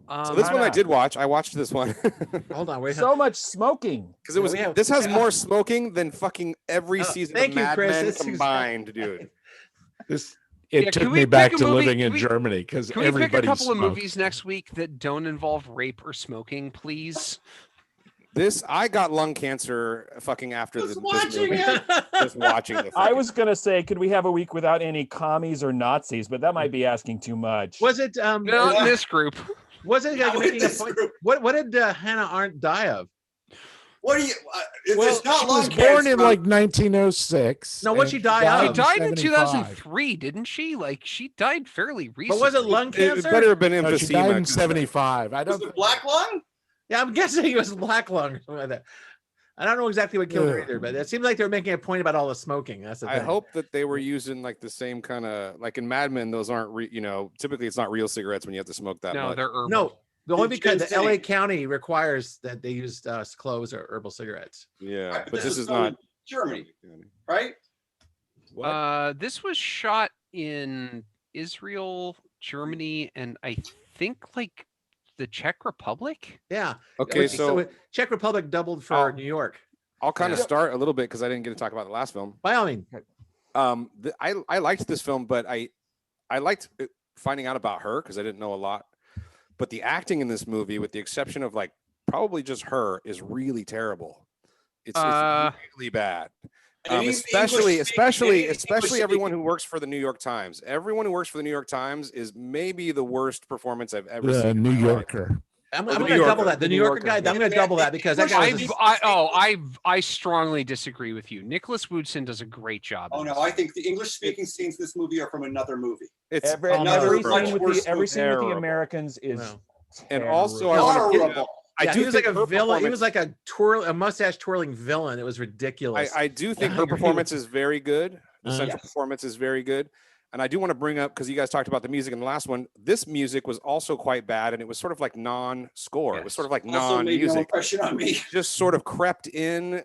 So this one I did watch. I watched this one. Hold on, wait. So much smoking. Because it was this has more smoking than fucking every season of Mad Men combined, dude. It took me back to living in Germany because everybody pick a couple smoked. of movies next week that don't involve rape or smoking, please? I got lung cancer fucking after just watching the I was gonna say, could we have a week without any commies or Nazis? But that might be asking too much. Was it not in this group? Was it making a point? What did Hannah Arendt die of? What do you? Well, she was born in like 1906. No, what she died of? She died in 2003, didn't she? Like she died fairly recently. But was it lung cancer? It better have been No, she died in emphysema. 75. I Was don't. it black lung? Yeah, I'm guessing it was black lung or something like that. I don't know exactly what killed her either, but it seemed like they were making a point about all the smoking. That's the thing. I hope that they were using like the same kind of like in Mad Men. Those aren't typically it's not real cigarettes when you have to smoke that much. They're herbal. No, only because the LA County requires that they use cloves or herbal cigarettes. Yeah, Right, but this is not Germany, right? This was shot in Israel, Germany, and I think like the Czech Republic. Yeah. Okay, so Czech Republic doubled for New York. I'll kind of start a little bit because I didn't get to talk about the last film. By all means. I liked this film, but I liked finding out about her because I didn't know a lot. But the acting in this movie, with the exception of like probably just her, is really terrible. It's really bad. Especially everyone who works for the New York Times. Everyone who works for the New York Times is maybe the worst performance I've ever seen. The New Yorker. I'm going to double that. The New Yorker guy. I'm going to double that because that guy I strongly disagree with you. Nicholas Woodson does a great job. Oh no, I think the English-speaking scenes in this movie are from another movie. It's every scene with the Americans is and also I do think a villain. He was like a mustache twirling villain. It was ridiculous. I do think her performance is very good. The central performance is very good. And I do want to bring up, because you guys talked about the music in the last one, this music was also quite bad, and it was sort of like non-score. Yes. It was sort of like non-music. No impression on me. Just sort of crept in.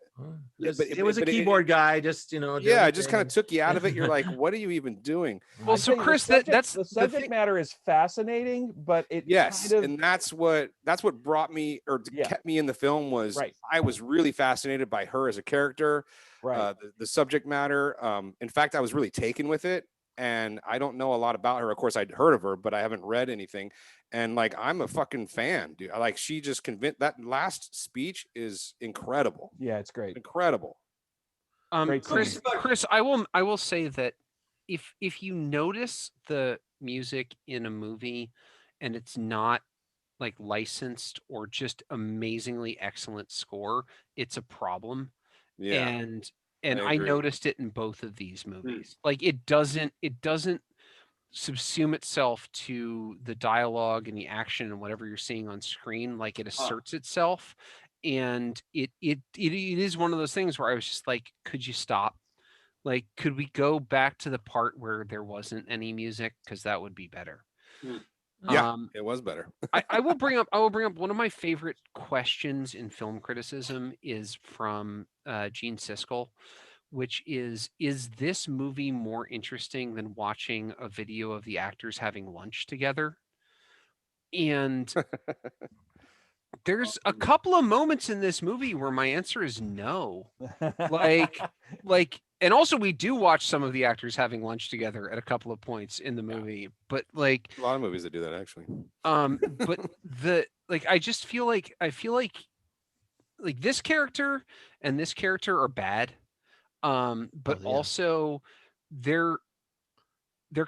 It was a keyboard guy, just Yeah, it just kind of took you out of it. You're like, what are you even doing? Well, so Chris, that's the subject matter is fascinating, but it and that's what brought me or kept me in the film was I was really fascinated by her as a character, the subject matter. In fact, I was really taken with it. And I don't know a lot about her. Of course, I'd heard of her, but I haven't read anything. And like, I'm a fucking fan, dude. Like, she just convinced. That last speech is incredible. Yeah, it's great. Incredible. Chris, I will say that if you notice the music in a movie and it's not like licensed or just amazingly excellent score, it's a problem. Yeah. And I noticed it in both of these movies. Like it doesn't subsume itself to the dialogue and the action and whatever you're seeing on screen. Like it asserts itself, and it is one of those things where I was just like, could you stop? Like, could we go back to the part where there wasn't any music, because that would be better. Yeah, it was better. I will bring up one of my favorite questions in film criticism is from Gene Siskel, which is this movie more interesting than watching a video of the actors having lunch together? And there's a couple of moments in this movie where my answer is no. Like, and also we do watch some of the actors having lunch together at a couple of points in the movie, but like a lot of movies that do that actually. But I just feel like this character and this character are bad. But also they're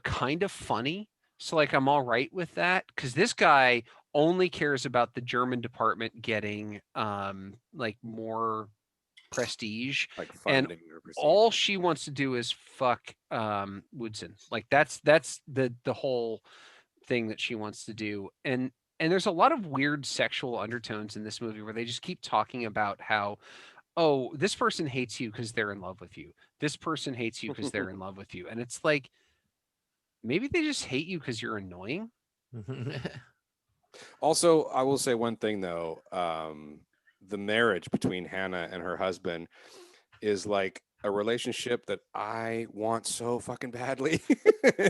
kind of funny. So like, I'm all right with that. 'Cause this guy only cares about the German department getting, like more prestige, like and all she wants to do is fuck Woodson. Like that's the whole thing that she wants to do. And there's a lot of weird sexual undertones in this movie where they just keep talking about how, oh, this person hates you because they're in love with you. This person hates you because they're in love with you. And it's like, maybe they just hate you because you're annoying. Also, I will say one thing though. The marriage between Hannah and her husband is like a relationship that I want so fucking badly. No,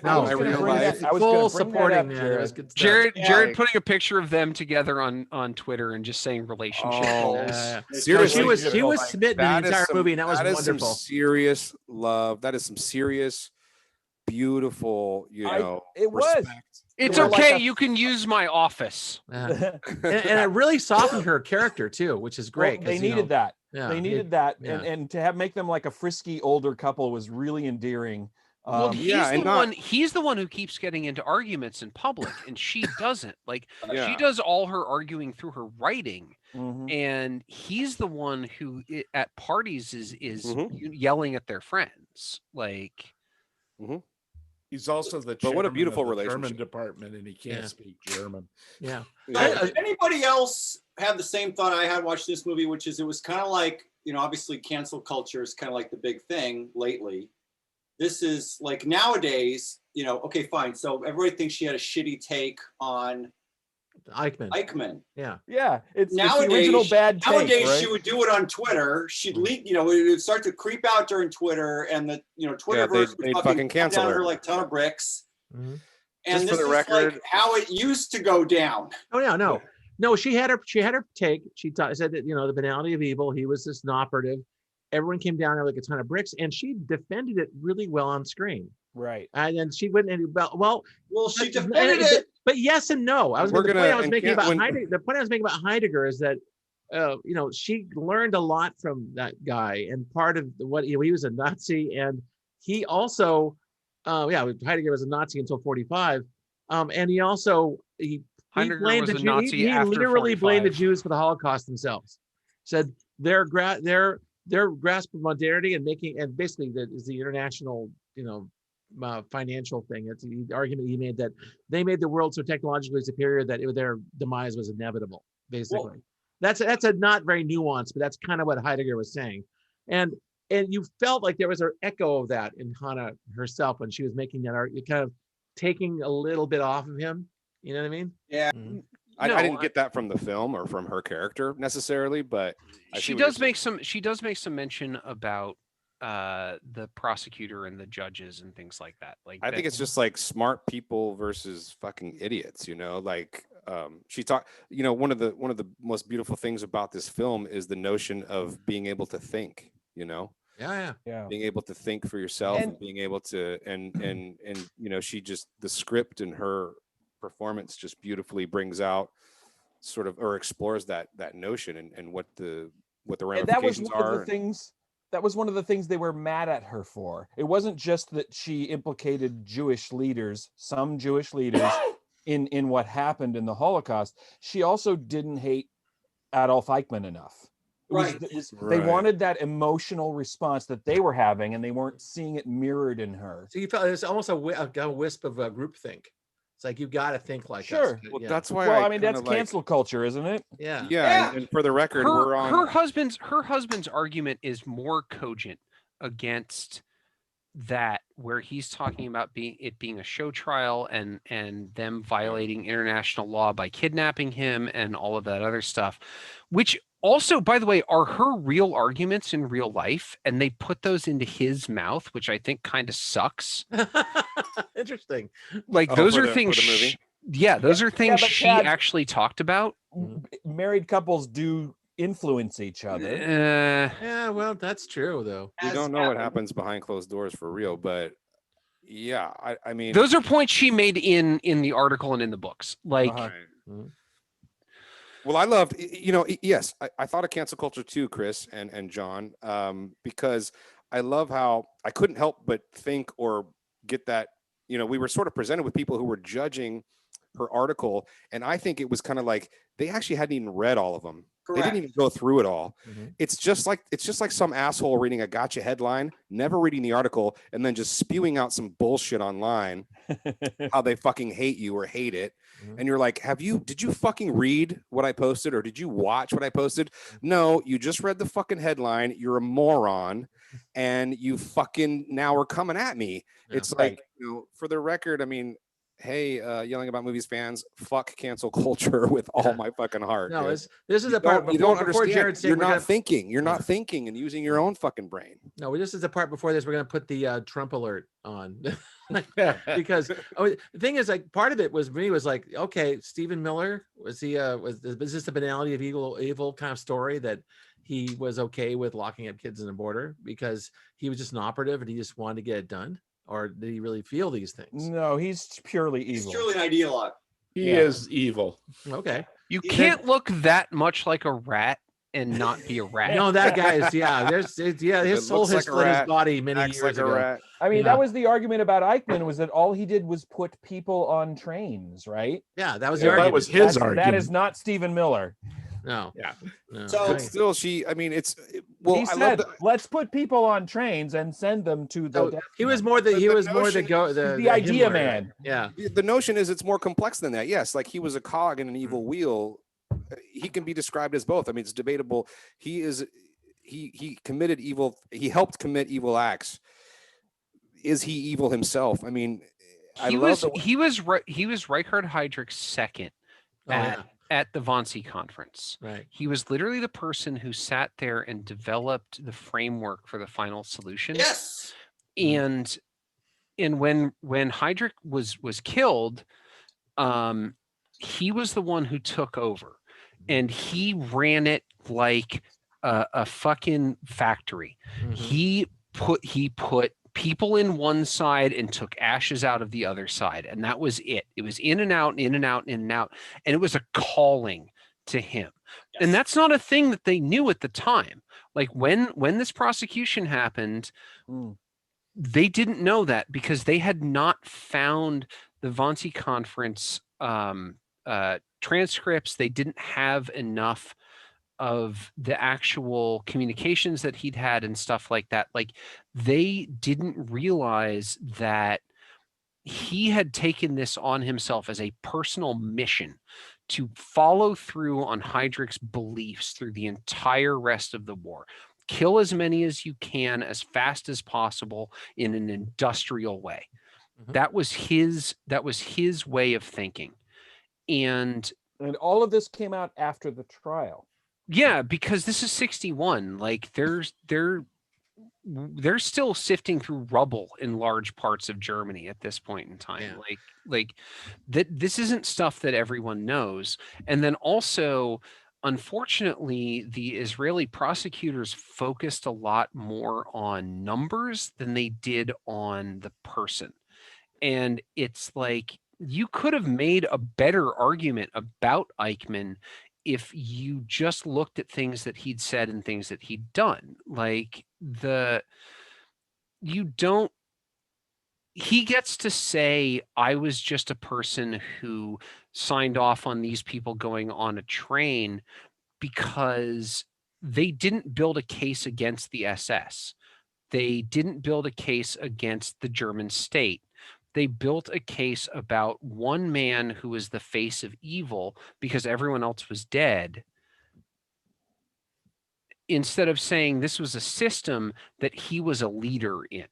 I was gonna real bring life. that- I was full gonna bring that supporting, up, man. It Jared. was good stuff. Jared like- putting a picture of them together on Twitter and just saying relationship Oh, goals. seriously, she was like, smitten in the that is entire some- movie, and that was some wonderful. serious love. That is some serious, beautiful, it was. respect. It's They were like okay. a- You can use my office. Yeah. And it really softened her character too, which is great. Well, they 'cause, you needed know, that. Yeah, They needed that, yeah. and to make them like a frisky older couple was really endearing. Well, he's yeah, the and not- one. He's the one who keeps getting into arguments in public, and she doesn't. Like Yeah. she does all her arguing through her writing, Mhm. and he's the one who at parties is Mhm. yelling at their friends. Like He's also the But what a chairman beautiful of the German relationship. department, and he can't Yeah. speak German. Yeah. Did anybody else have the same thought I had watched this movie, which is it was kind of like, obviously cancel culture is kind of like the big thing lately. This is like nowadays, okay, fine. So everybody thinks she had a shitty take on Eichmann. Yeah. Yeah, it's the Nowadays, original bad take, nowadays right? she would do it on Twitter. She'd leak, it would start to creep out during Twitter, and the Twitterverse they'd would fucking cancel down her. like ton of bricks. Mhm. And Just for this the is record- like how it used to go down. Oh yeah, no. She had her take. She said that the banality of evil. He was this operative. Everyone came down there like a ton of bricks, and she defended it really well on screen. Right. And then she wouldn't. Well, She but- defended it. But yes and no. The point I was making about Heidegger is that she learned a lot from that guy, and part of what he was a Nazi, and he also Heidegger was a Nazi until 45, and he also he Heidegger blamed was the a Nazi he after literally blamed the 45. Jews for the Holocaust themselves. Said their grasp of modernity and basically that is the international financial thing. It's the argument he made that they made the world so technologically superior that their demise was inevitable. Basically, that's a not very nuanced, but that's kind of what Heidegger was saying, and you felt like there was an echo of that in Hannah herself when she was making that argument, kind of taking a little bit off of him. You know what I mean? Yeah. Mhm. I No, didn't get that from the film or from her character necessarily, but I see she what you're does make some. She does make some mention about the prosecutor and the judges and things like that. Like I think it's just like smart people versus fucking idiots, like she talked, one of the most beautiful things about this film is the notion of being able to think, Yeah. being able to think for yourself And- and being able to and she just the script and her performance just beautifully brings out sort of or explores that notion and what the And that was ramifications one of are. the things. That was one of the things they were mad at her for. It wasn't just that she implicated Jewish leaders, some Jewish leaders, in what happened in the Holocaust. She also didn't hate Adolf Eichmann enough. Right. They Right. wanted that emotional response that they were having, and they weren't seeing it mirrored in her. So you felt it's almost a wisp of groupthink. It's like you got to think like Sure. us. Well, Yeah. that's why Well, I I mean, that's kinda like- cancel culture, isn't it? Yeah. Yeah, and for the record, we're on. her husband's argument is more cogent against that, where he's talking about being a show trial and them violating international law by kidnapping him and all of that other stuff, which also, by the way, are her real arguments in real life, and they put those into his mouth, which I think kind of sucks. Interesting. Like Oh, those for are the things. movie? Those are things but she Chad- actually talked about. Married couples do influence each other. Yeah, well, that's true though. We don't know what happens behind closed doors for real, but yeah, I mean, Those are points she made in the article and in the books. Like, Uh-huh. Mhm. well, I loved, yes, I thought of cancel culture too, Chris and John, because I love how I couldn't help but think or get that, we were sort of presented with people who were judging her article, and I think it was kind of like they actually hadn't even read all of them. They Correct. didn't even go through it all. Mhm. It's just like some asshole reading a gotcha headline, never reading the article, and then just spewing out some bullshit online how they fucking hate you or hate it. Mhm. And you're like, did you fucking read what I posted or did you watch what I posted? No, you just read the fucking headline. You're a moron and you fucking now are coming at me. Yeah. It's like, for the record, I mean, hey, yelling about movies fans, fuck cancel culture with all my fucking heart. No, dude. this is You the part you don't before understand. Jared's saying You're we're not gonna, thinking. You're not thinking and using your own fucking brain. no, this is the part before this. We're gonna put the Trump alert on. Because the thing is, like, part of it was like, okay, Stephen Miller, was this the banality of evil kind of story that he was okay with locking up kids in the border because he was just an operative and he just wanted to get it done? Or did he really feel these things? No, he's purely evil. He's truly an ideologue. He is evil. Okay. You can't look that much like a rat and not be a rat. No, that guy is, his soul has split his body many years ago. I mean, that was the argument about Eichmann, was that all he did was put people on trains, right? Yeah, that was Yeah, the argument. that was his argument. That is not Stephen Miller. No. Yeah. No. So- But still, he He said, let's put people on trains and send them to the. So he was more the the idea Himmler. man. Yeah. the notion is it's more complex than that. Yes, like he was a cog in an evil wheel. He can be described as both. I mean, it's debatable. He committed evil. He helped commit evil acts. Is he evil himself? I mean, He was Reichard Heydrich's second at the Wannsee conference. Right. He was literally the person who sat there and developed the framework for the final solution. Yes. And when Heydrich was killed, he was the one who took over, and he ran it like a fucking factory. Mm-hmm. He put people in one side and took ashes out of the other side, and that was it. It was in and out, in and out, in and out, and it was a calling to him. Yes. And that's not a thing that they knew at the time. Like when this prosecution happened, they didn't know that because they had not found the Wannsee conference transcripts. They didn't have enough of the actual communications that he'd had and stuff like that. Like, they didn't realize that he had taken this on himself as a personal mission to follow through on Heydrich's beliefs through the entire rest of the war. Kill as many as you can as fast as possible in an industrial way. Mhm. That was his way of thinking. And all of this came out after the trial. yeah, because this is 61. Like, they're still sifting through rubble in large parts of Germany at this point in time. Yeah. Like that, this isn't stuff that everyone knows. And then also, unfortunately, the Israeli prosecutors focused a lot more on numbers than they did on the person. And it's like, you could have made a better argument about Eichmann if you just looked at things that he'd said and things that he'd done. Like, he gets to say, I was just a person who signed off on these people going on a train because they didn't build a case against the SS. They didn't build a case against the German state. They built a case about one man who was the face of evil because everyone else was dead, instead of saying this was a system that he was a leader in.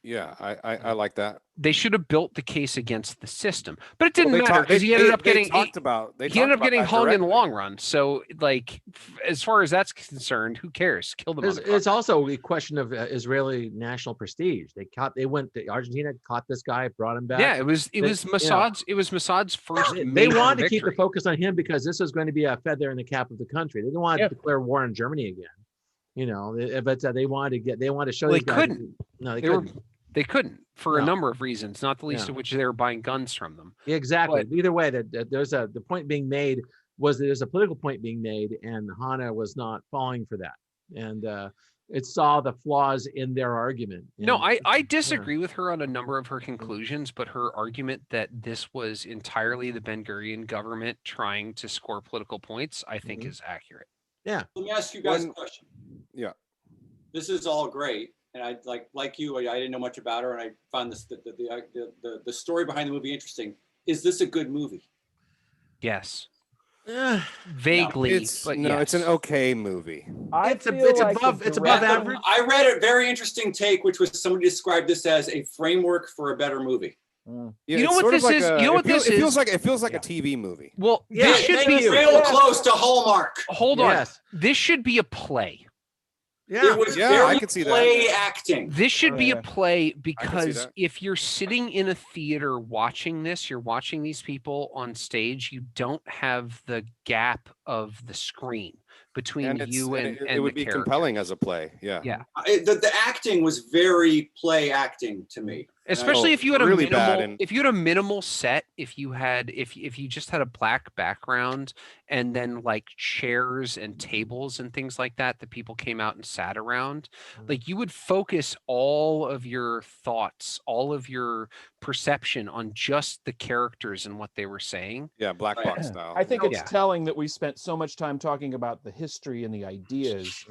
Yeah, I like that. They should have built the case against the system, but it didn't matter because he ended up getting hung in the long run. So, like, as far as that's concerned, who cares? Kill them. It's also a question of Israeli national prestige. Argentina caught this guy, brought him back. Yeah, it was Mossad's. It was Mossad's first. They wanted to keep the focus on him because this was going to be a feather in the cap of the country. They didn't want to declare war on Germany again. You know, but they wanted to show. They couldn't. No, they couldn't. They couldn't for a number of reasons, not the least of which they were buying guns from them. Exactly. But either way, the point being made was that there's a political point being made, and Hannah was not falling for that, and it saw the flaws in their argument. No, I disagree with her on a number of her conclusions, but her argument that this was entirely the Ben-Gurion government trying to score political points, I think is accurate. Yeah. Let me ask you guys a question. Yeah. This is all great. And I like you, I didn't know much about her, and I found the story behind the movie interesting. Is this a good movie? Yes. Vaguely, it's an okay movie. It's above average. I read a very interesting take, which was somebody described this as a framework for a better movie. Yeah, You know it's what sort of this like is? a- You know what it feels- this It feels is? like a TV movie. Well, Yeah, this should thank be you. Real close to Hallmark. hold on. Yes. This should be a play. Yeah. It was Yeah, very I could see that. play acting. This should be a Yeah. play see because that. if you're sitting in a theater watching this, you're watching these people on stage, you don't have the gap of the screen between And you and it the would be character. compelling as a play. Yeah. Yeah. The acting was very play acting to me. Especially Oh, if you had a really minimal, bad and- if you had a minimal set, if you just had a black background and then like chairs and tables and things like that people came out and sat around, like you would focus all of your thoughts, all of your perception on just the characters and what they were saying. Yeah, black Right. box style. I think it's Yeah. telling that we spent so much time talking about the history and the ideas.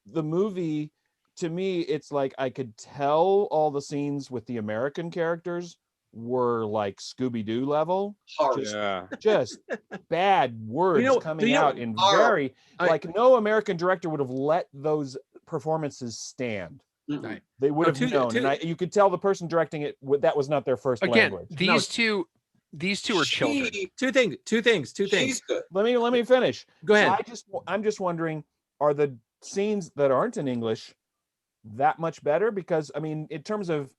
The movie, to me, it's like I could tell all the scenes with the American characters were like Scooby-Doo level. Hard. Yeah. Just bad words coming out in very like no American director would have let those performances stand. Mhm. They would No, have known, and you could tell the person directing it that was not their first Again, language. these two are children. Two things. She's good. Let me finish. Go ahead. I'm just wondering, are the scenes that aren't in English that much better? Because I mean, in terms of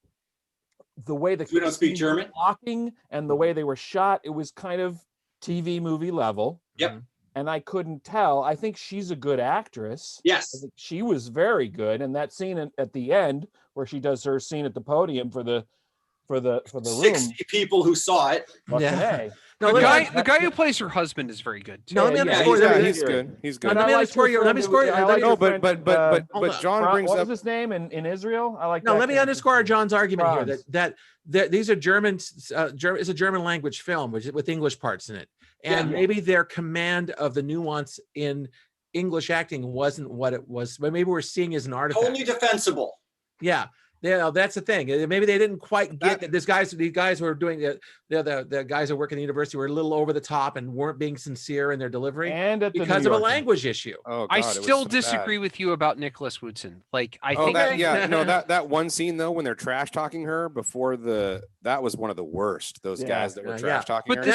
the way the We don't speak scenes were German? walking and the way they were shot, it was kind of TV movie level. Yep. And I couldn't tell. I think she's a good actress. I Yes. think she was very good. And that scene at the end where she does her scene at the podium for the room. 60 people who saw it. fucking Yeah. A. No, The let guy who plays her husband is very good too. No, let me Yeah, underscore. yeah, let me- he's good. He's good. No, let me underscore your. Let me score. I like No, your but friend, hold on. John brings what up. was his name in Israel? I like No, that let me character's underscore name. John's argument here Franz. that these are German. It's a German language film, with English parts in it, and Yeah. maybe their command of the nuance in English acting wasn't what it was. But maybe we're seeing as an artifact. Totally defensible. Yeah. Yeah, that's the thing. Maybe they didn't quite get that. These guys who were doing the guys who work in the university were a little over the top and weren't being sincere in their delivery And at the because New of a Yorker. language issue. Oh, I God, it was still so bad. disagree with you about Nicholas Woodson. Like I Oh, think that one scene though when they're trash talking her before that was one of the worst. Those Yeah. guys that were Yeah. trash talking But her.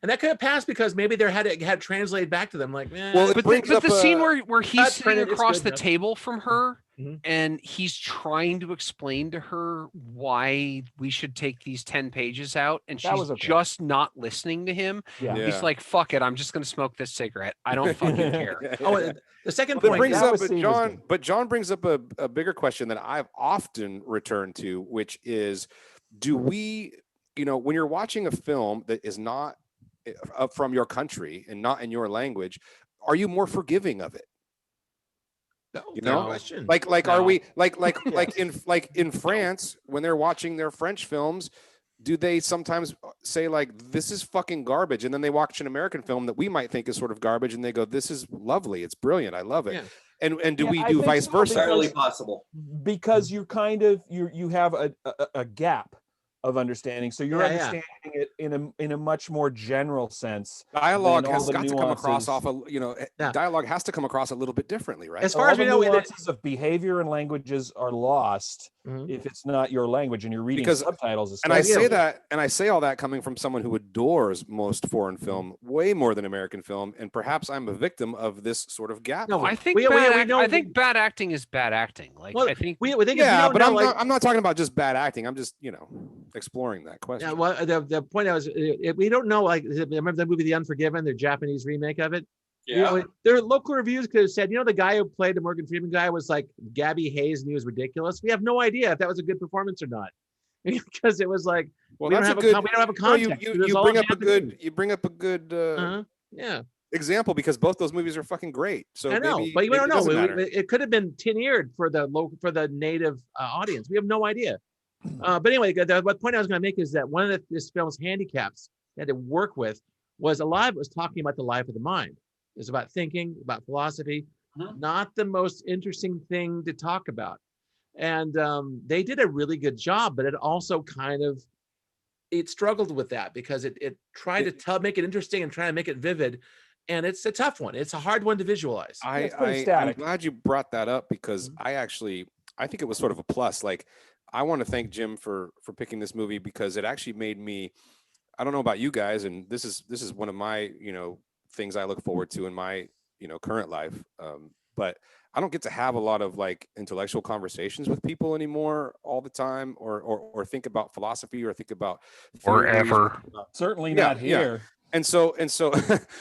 That could have passed because maybe there had translated back to them like, Well, it but brings up the scene a- where he's Cut, sitting print it, it's across good the enough. table from her Mhm. and he's trying to explain to her why we should take these 10 pages out and That she's was okay. just not listening to him. Yeah. Yeah. He's like, fuck it, I'm just going to smoke this cigarette. I don't fucking care. Oh, and the second Well, that point. brings that up was seen as good. But John brings up a bigger question that I've often returned to, which is, do we, when you're watching a film that is not from your country and not in your language, are you more forgiving of it? No question. Like are No. we like in France when they're watching their French films, do they sometimes say like this is fucking garbage, and then they watch an American film that we might think is sort of garbage and they go this is lovely, it's brilliant, I love it. Yeah. And do Yeah, we I do think vice so, versa? Entirely possible. Because you kind of you have a gap of understanding, so you're Yeah, yeah. understanding it in a much more general sense. Dialogue Then all has the got to come across nuances- Yeah. dialogue has to come across a little bit differently, right? As far all as we the know, nuances of behavior and languages are lost Mhm. if it's not your language and you're reading Because- subtitles. And I especially. say all that coming from someone who adores most foreign Mm-hmm. film way more than American film, and perhaps I'm a victim of this sort of gap. No, I think we know- I think bad acting is bad acting. Like Well, I think we think Yeah, we but don't know, I'm not talking about just bad acting. I'm just exploring that question. Yeah, well, the point I was, we don't know. Like, remember the movie The Unforgiven, the Japanese remake of it? Yeah. Their local reviews could have said, the guy who played the Morgan Freeman guy was like Gabby Hayes, and he was ridiculous. We have no idea if that was a good performance or not, because it was like Well, we don't that's have a good. we don't have a no, context. you It was you all bring up a Japanese. good. You bring up a good Yeah, example because both those movies are fucking great. So I know, maybe, but we maybe don't it doesn't know. matter. It could have been tin-eared for the native audience. We have no idea. But anyway, the point I was going to make is that one of this film's handicaps they had to work with was a lot of it was talking about the life of the mind. It was about thinking, about philosophy, not the most interesting thing to talk about. And they did a really good job, but it also it struggled with that because it tried to make it interesting and try to make it vivid. And it's a tough one. It's a hard one to visualize. It's pretty I'm static. glad you brought that up because Mm-hmm. I think it was sort of a plus. Like I want to thank Jim for picking this movie, because it actually made me, I don't know about you guys, and this is one of my, things I look forward to in my, current life. But I don't get to have a lot of like intellectual conversations with people anymore all the time, or think about philosophy, or think about Or theories, ever. think about- Certainly Yeah, not yeah. here. And so,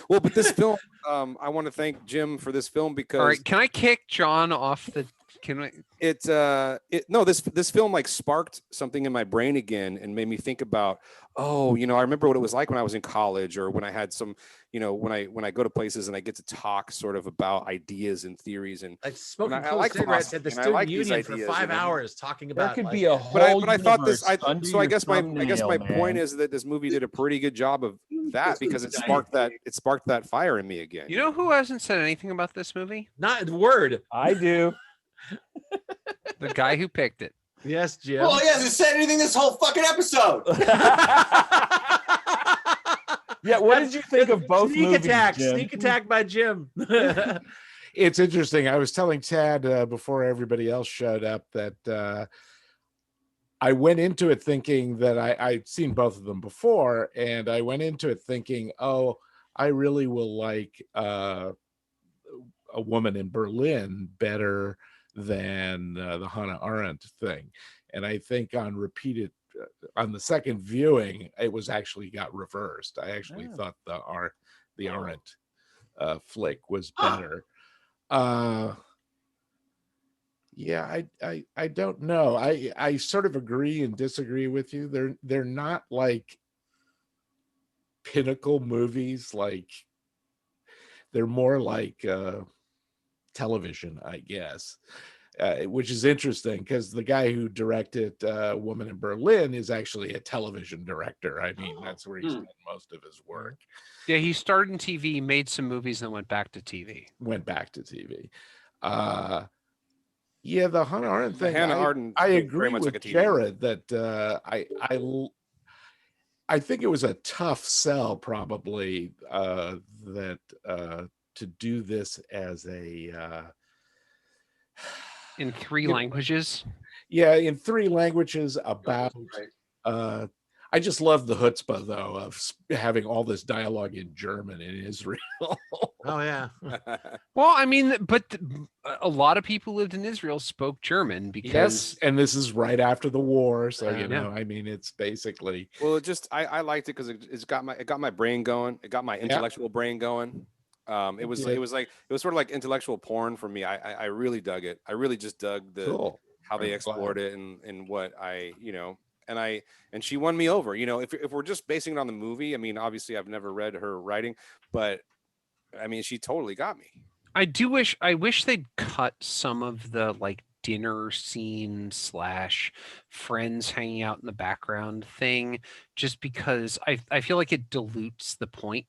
well, but this film, I want to thank Jim for this film, because All right, can I kick John off the? Can I? this film like sparked something in my brain again, and made me think about, I remember what it was like when I was in college, or when I had some, when I go to places and I get to talk sort of about ideas and theories, and Like smoking I cool like cigarettes at the philosophy, and I student like these union for ideas, 5 hours talking There about. could like, be a but whole I thought this, universe under so I your guess my thumbnail, point man. is that this movie did a pretty good job of that, because it sparked that fire in me again. You know who hasn't said anything about this movie? not a word. I do. The guy who picked it. Yes, Jim. Well, he hasn't said anything this whole fucking episode. Yeah, what did you think of both Sneak movies, attack. Jim? Sneak attack by Jim. It's interesting. I was telling Tad before everybody else showed up that I went into it thinking that I'd seen both of them before, and I went into it thinking, oh, I really will like A Woman in Berlin better than the Hannah Arendt thing. And I think on the second viewing, it was actually got reversed. I actually thought the Arendt flick was better. Yeah, I don't know. I sort of agree and disagree with you. They're not like pinnacle movies. Like, they're more like television, I guess. Which is interesting, because the guy who directed Woman in Berlin is actually a television director. I mean, that's where he's done most of his work. Yeah, he started in TV, made some movies, and went back to TV. Yeah, the Hannah Arendt thing. Hannah Arendt I very agree much with like a TV. Jared that I think it was a tough sell, probably, that to do this as a In 3 languages. Yeah, in 3 languages about. Right. I just love the chutzpah, though, of having all this dialogue in German in Israel. Oh yeah. Well, I mean, but a lot of people who lived in Israel spoke German because. Yes, and this is right after the war, so Yeah. I mean, it's basically. Well, it just I liked it because it got my brain going. It got my intellectual brain going. It was sort of like intellectual porn for me. I really dug it. I really just dug how they explored it, and what and she won me over. If we're just basing it on the movie, I mean, obviously I've never read her writing, but I mean, she totally got me. I wish they'd cut some of the like dinner scene / friends hanging out in the background thing, just because I feel like it dilutes the point.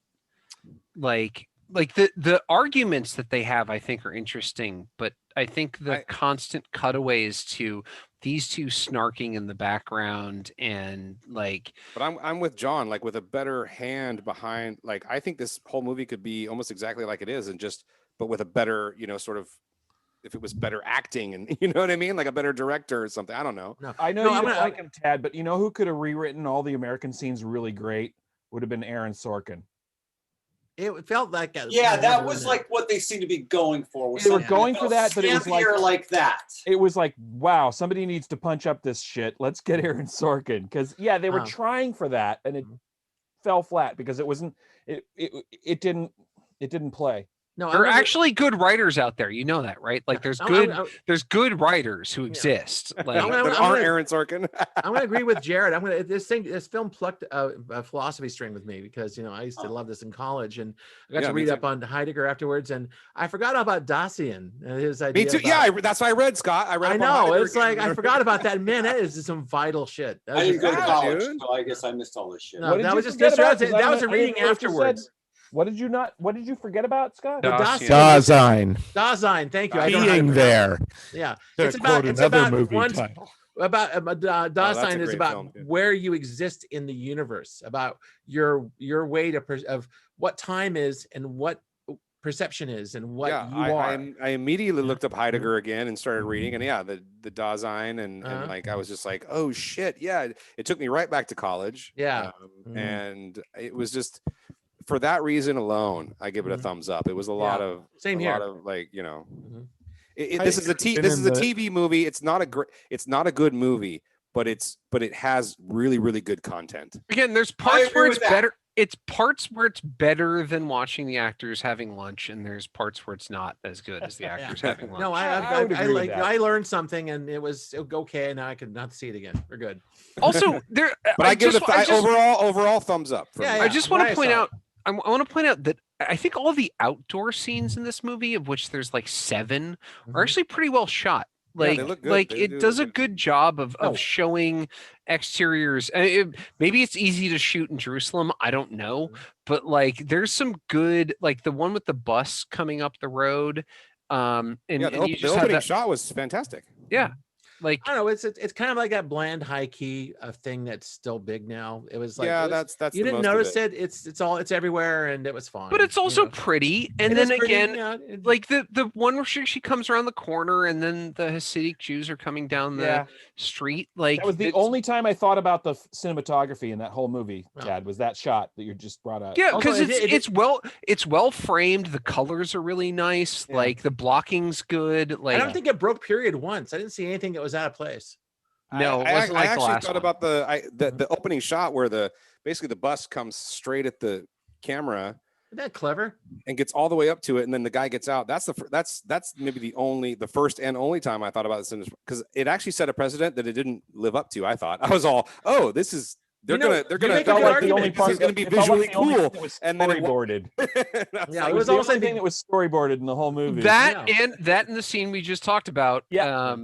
Like the arguments that they have, I think, are interesting, but I think the constant cutaways to these two snarking in the background and like. But I'm with John, like with a better hand behind. Like, I think this whole movie could be almost exactly like it is, and but with a better, sort of, if it was better acting, and you know what I mean, like a better director or something. I don't know. No, I know you don't like him, Tad, but you know who could have rewritten all the American scenes really great? Would have been Aaron Sorkin. It felt like that was like what they seem to be going for. They were going for that, but it was like that. It was like, wow, somebody needs to punch up this shit. Let's get Aaron Sorkin, because they were trying for that, and it fell flat because it wasn't. It didn't play. No, there are actually good writers out there. You know that, right? Like there's good writers who exist. Like aren't Aaron Sorkin. I'm going to agree with Jared. This film plucked a philosophy string with me because I used to love this in college, and I got to read up on Heidegger afterwards, and I forgot about Dasein and his idea. Me too. That's what I read, Scott. I know. It's like I forgot about that. Man, that is some vital shit. I didn't go to college, so I guess I missed all this shit. No, that was a reading afterwards. What did you forget about, Scott? Dasein. Thank you. Being there. Yeah. It's about another movie title. Dasein is about where you exist in the universe, about your way of what time is and what perception is and what yeah, you are. I immediately looked up Heidegger again and started reading, and yeah, the Dasein, and like I was just like, oh shit, yeah. It took me right back to college. Yeah. And it was just for that reason alone, I give it a thumbs up. It was a lot of Same a here. lot of like, you know, this Heidegger's is a been this in is a the- TV movie. It's not a good movie, but it has really really good content. Again, there's parts agree where with it's that. better. It's parts where it's better than watching the actors having lunch, and there's parts where it's not as good as the actors having lunch. No, I would agree with that. I learned something and it was okay. Now I could not see it again. We're good. Also, there. But I give it overall thumbs up. For Yeah, me. yeah. I just want When I to point saw out. I want to point out that I think all the outdoor scenes in this movie, of which there's like 7, are actually pretty well shot. Yeah, Like, they look good. like They it do does a look good job of Oh. showing exteriors. Maybe it's easy to shoot in Jerusalem. I don't know, but like there's some good, like the one with the bus coming up the road. And, yeah, and you the just have opening that, shot was fantastic. yeah, like I don't know. It's kind of like that bland high key thing that's still big now. It was like Yeah, it was- that's you the didn't most of notice it. It's everywhere and it was fine. but it's you also know. pretty. And It then is pretty, again, yeah, like the one where she comes around the corner and then the Hasidic Jews are coming down the Yeah. street. Like That was the it's- only time I thought about the cinematography in that whole movie, Wow. Chad, was that shot that you just brought up. Yeah, Also, because it did- it's well framed. The colors are really nice. Yeah. Like the blocking's good. Like I don't think it broke period once. I didn't see anything that was out of place. no, it I wasn't like the actually last thought one. about the opening shot where basically the bus comes straight at the camera Isn't that clever? and gets all the way up to it, and then the guy gets out. That's maybe the first and only time I thought about this, because it actually set a precedent that it didn't live up to. I thought I was all, oh, this is they're You know, gonna you make a It felt good like the argument, only because part it's gonna be it felt like visually the only cool, thing that was and then it storyboarded. Yeah, It it was was the almost only like thing that was storyboarded in the whole movie. that Yeah. and the scene we just talked about. Yeah.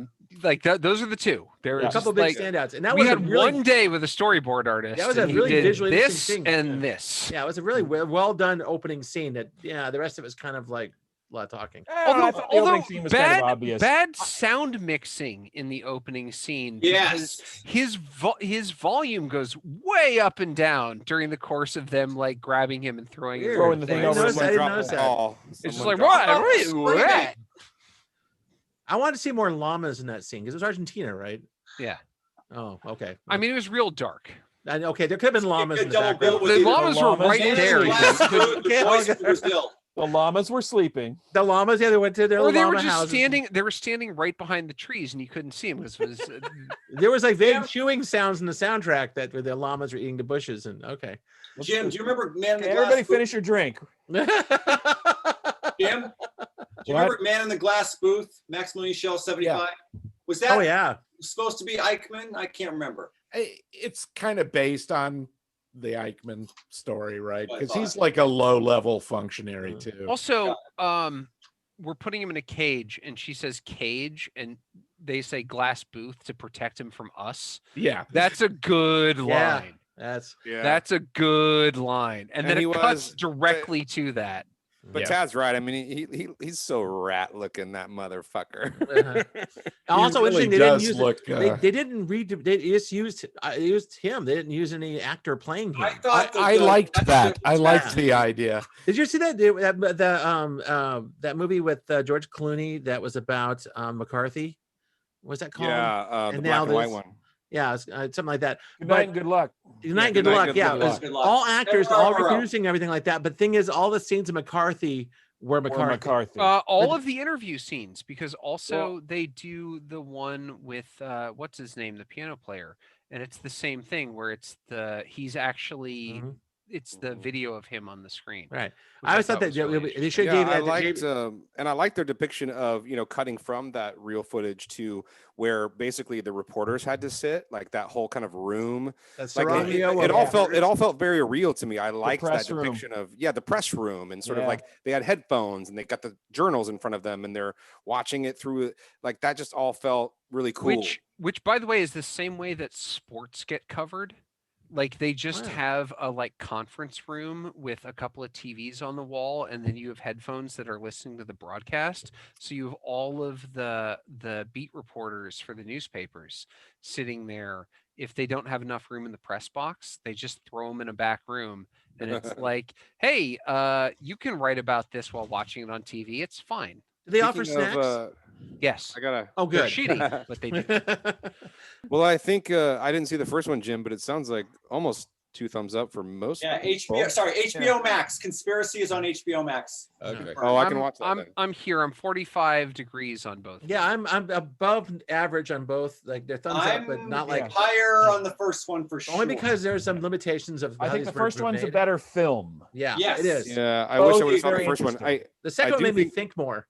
Like those are the two. There Yeah. were a couple just big like standouts, and that we was a had really one day with a storyboard artist. That was a and he really did visually this interesting thing. and Yeah. this. yeah, it was a really well done opening scene. That the rest of it was kind of like a lot of talking. I don't know, I thought the opening scene was kind of bad, obvious. bad sound mixing in the opening scene. because Yes. his volume goes way up and down during the course of them like grabbing him and throwing him. Weird. Throwing the thing I over didn't his notice, I Someone didn't notice dropped the that. ball. It's just Someone like dropped what? the ball. What? I wanted to see more llamas in that scene because it was Argentina, right? Yeah. Oh, okay. I mean, it was real dark. Okay, there could have been llamas in the double bill background. with The you. llamas were llamas right and there. the You Last couldn't- food, the voice of Brazil. The llamas were sleeping. The llamas, yeah, they went to their Or they were llama just houses. standing. They were standing right behind the trees, and you couldn't see them. There was like vague Yeah. chewing sounds in the soundtrack that where the llamas were eating the bushes. And okay. Jim, do you remember Man in the Okay, Glass? everybody Booth? finish your drink. Jim, do you remember Man in the Glass Booth? Maximilian Schell 75. Was that Oh yeah. supposed to be Eichmann? I can't remember. It's kind of based on the Eichmann story, right? I Because thought. he's like a low-level functionary too. also, we're putting him in a cage, and she says cage, and they say glass booth to protect him from us. Yeah, That's a good Yeah. line. That's Yeah. That's a good line, and then And he it cuts was- directly to that. But Yeah. Tad's right. I mean, he's so rat looking, that motherfucker. also He really interesting. They does didn't use look. they didn't read. They just used him. They didn't use any actor playing him. I thought I liked that. I liked Yeah. the idea. Did you see that that movie with George Clooney that was about McCarthy? What's that called? Yeah, the And black now and white this- one. Yeah, it's, something like that. Good But- night and good luck. Good night, Yeah, good good night, luck. good Yeah, luck. it was Good luck. all actors, Never all row. reproducing everything like that. But the thing is, all the scenes of McCarthy were Or McCarthy. McCarthy. All But- of the interview scenes, because also they do the one with what's his name, the piano player, and it's the same thing where he's actually Mhm. it's the video of him on the screen. Right. which I always thought that was really they should Yeah, give I that. liked, and I liked their depiction of cutting from that real footage to where basically the reporters had to sit, like that whole kind of room. That's Like Sarangio it of- all felt very real to me. I liked that press room. depiction of the press room, and sort of Yeah. like they had headphones and they got the journals in front of them and they're watching it through, like that just all felt really cool. Which by the way is the same way that sports get covered. Like they just Wow. have a like conference room with a couple of TVs on the wall, and then you have headphones that are listening to the broadcast. So you have all of the beat reporters for the newspapers sitting there. If they don't have enough room in the press box, they just throw them in a back room And it's like, hey, you can write about this while watching it on TV. It's fine. Do they offer Speaking of, snacks? Yes. I gotta. Oh, They're good. shitty, but they do. Well, I think I didn't see the first one, Jim, but it sounds like almost 2 thumbs up for most. Yeah, people. HBO. Sorry, HBO Max. Conspiracy is on HBO Max. Okay. Oh, I can watch that. then. I'm here. I'm 45 degrees on both. Yeah, I'm above average on both. Like they're thumbs up, but I'm not like higher on the first one for sure. only because there's some limitations of. I how think these the were first one's a made. better film. Yeah, Yes. it is. Yeah, I wish I Both would have saw the very first one. interesting. The second I one do made me think- think more.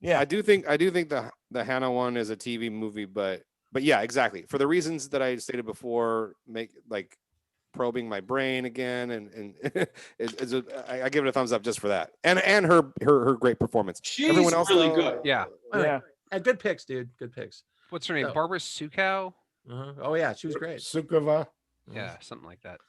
Yeah. I do think the Hannah one is a TV movie, but yeah, exactly. For the reasons that I stated before, make like probing my brain again, and I give it a thumbs up just for that, and her great performance. She's Everyone else really though, good. Yeah. Yeah. Good picks, dude. Good picks. What's her name? So- Barbara Sukow? Oh yeah, she was great. Sukova. Yeah, something like that.